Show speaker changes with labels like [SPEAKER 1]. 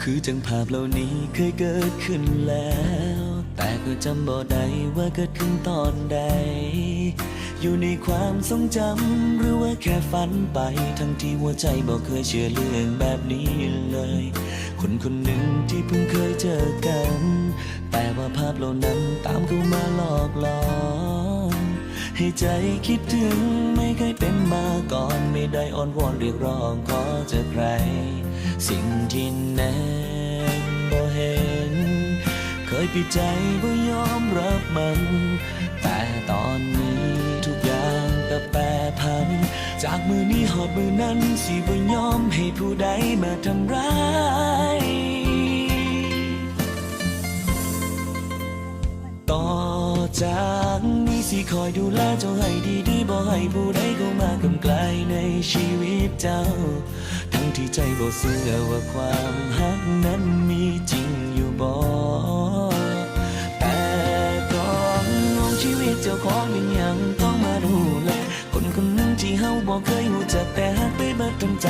[SPEAKER 1] คือจังภาพเหล่านี้เคยเกิดขึ้นแล้ว แต่ก็จำบ่ได้ว่าเกิดขึ้นตอนใด อยู่ในความทรงจำหรือว่าแค่ฝันไป ทั้งที่หัวใจบ่เคยเชื่อเรื่องแบบนี้เลย คนคนหนึ่งที่เพิ่งเคยเจอกัน แต่ว่าภาพเหล่านั้นตามเข้ามาหลอกหลอนให้ใจคิดถึงไม่เคยเป็นมาก่อน ไม่ได้อ้อนวอนเรียกร้องขอเจอใคร สิ่งที่แน่บ่เห็น เคยปิดใจบ่ยอมรับมัน แต่ตอนนี้ทุกอย่างก็แปรผัน จากมือนี้หอดมือนั้นสิบ่ยอมให้ผู้ใดมาทำร้ายต่อจากนี้สิคอยดูแลเจ้าให้ดีๆบ่ให้ผู้ใดเข้ามากำไกลในชีวิตเจ้า ทั้งที่ใจบ่เชื่อว่าความฮักนั้นมีจริงอยู่บ่แต่ก่อนน้องชีวิตเจ้าของยังต้องมาดูแลคนคนหนึ่งที่เฮาบ่เคยรู้จักแต่ฮักไปเบิดทั้งใจ